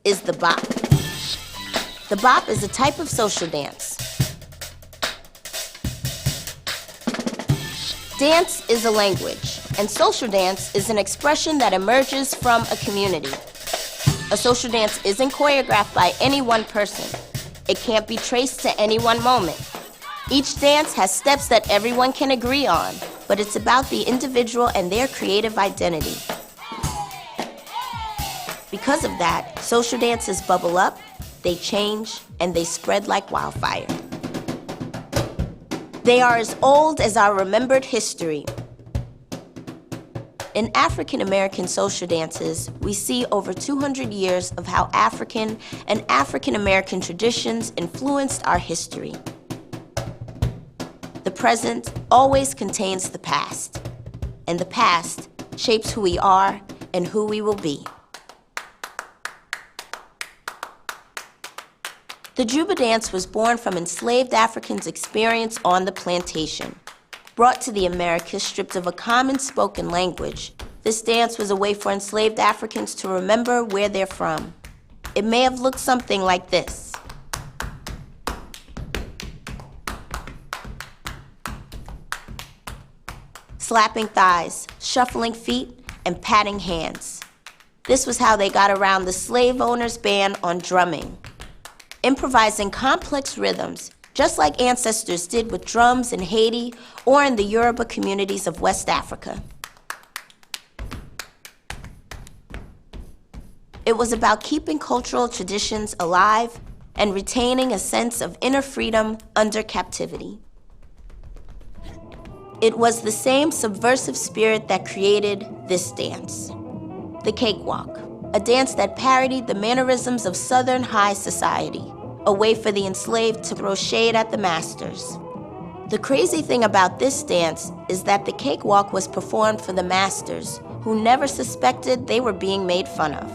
is the bop. The bop is a type of social dance. Dance is a language, and social dance is an expression that emerges from a community. A social dance isn't choreographed by any one person. It can't be traced to any one moment. Each dance has steps that everyone can agree on, but it's about the individual and their creative identity. Because of that, social dances bubble up, they change, and they spread like wildfire. They are as old as our remembered history. In African American social dances, we see over 200 years of how African and African American traditions influenced our history. The present always contains the past, and the past shapes who we are and who we will be. The Juba dance was born from enslaved Africans' experience on the plantation. Brought to the Americas stripped of a common spoken language, this dance was a way for enslaved Africans to remember where they're from. It may have looked something like this. Slapping thighs, shuffling feet, and patting hands. This was how they got around the slave owner's ban on drumming. Improvising complex rhythms, just like ancestors did with drums in Haiti or in the Yoruba communities of West Africa. It was about keeping cultural traditions alive and retaining a sense of inner freedom under captivity. It was the same subversive spirit that created this dance, the cakewalk, a dance that parodied the mannerisms of Southern high society, a way for the enslaved to throw shade at the masters. The crazy thing about this dance is that the cakewalk was performed for the masters, who never suspected they were being made fun of.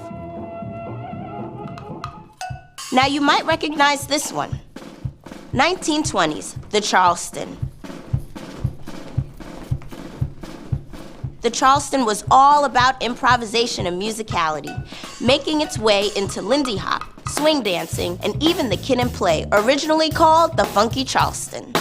Now you might recognize this one. 1920s, the Charleston. The Charleston was all about improvisation and musicality, making its way into Lindy Hop, swing dancing, and even the Kid and Play, originally called the Funky Charleston.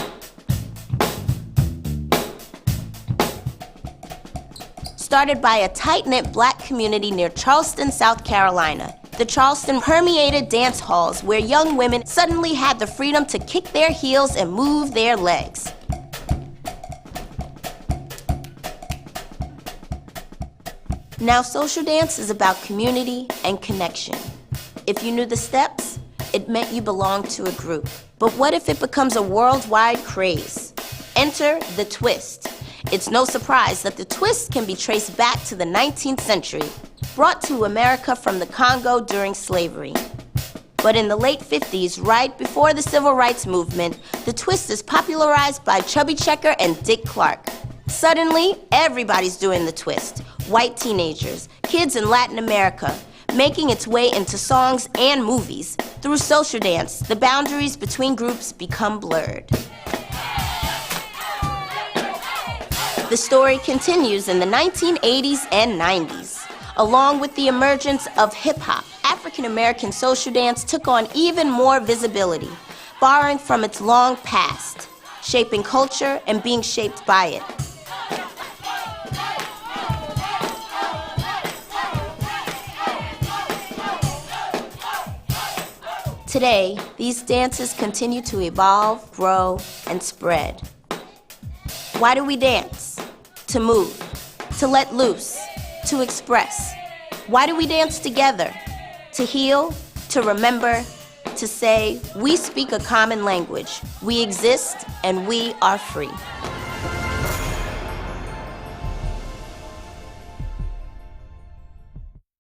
Started by a tight-knit black community near Charleston, South Carolina, the Charleston permeated dance halls where young women suddenly had the freedom to kick their heels and move their legs. Now, social dance is about community and connection. If you knew the steps, it meant you belonged to a group. But what if it becomes a worldwide craze? Enter the twist. It's no surprise that the twist can be traced back to the 19th century, brought to America from the Congo during slavery. But in the late 50s, right before the Civil Rights Movement, the twist is popularized by Chubby Checker and Dick Clark. Suddenly, everybody's doing the twist. White teenagers, kids in Latin America, making its way into songs and movies. Through social dance, the boundaries between groups become blurred. The story continues in the 1980s and 90s. Along with the emergence of hip-hop, African-American social dance took on even more visibility, borrowing from its long past, shaping culture and being shaped by it. Today, these dances continue to evolve, grow, and spread. Why do we dance? To move, to let loose, to express. Why do we dance together? To heal, to remember, to say, we speak a common language. We exist and we are free.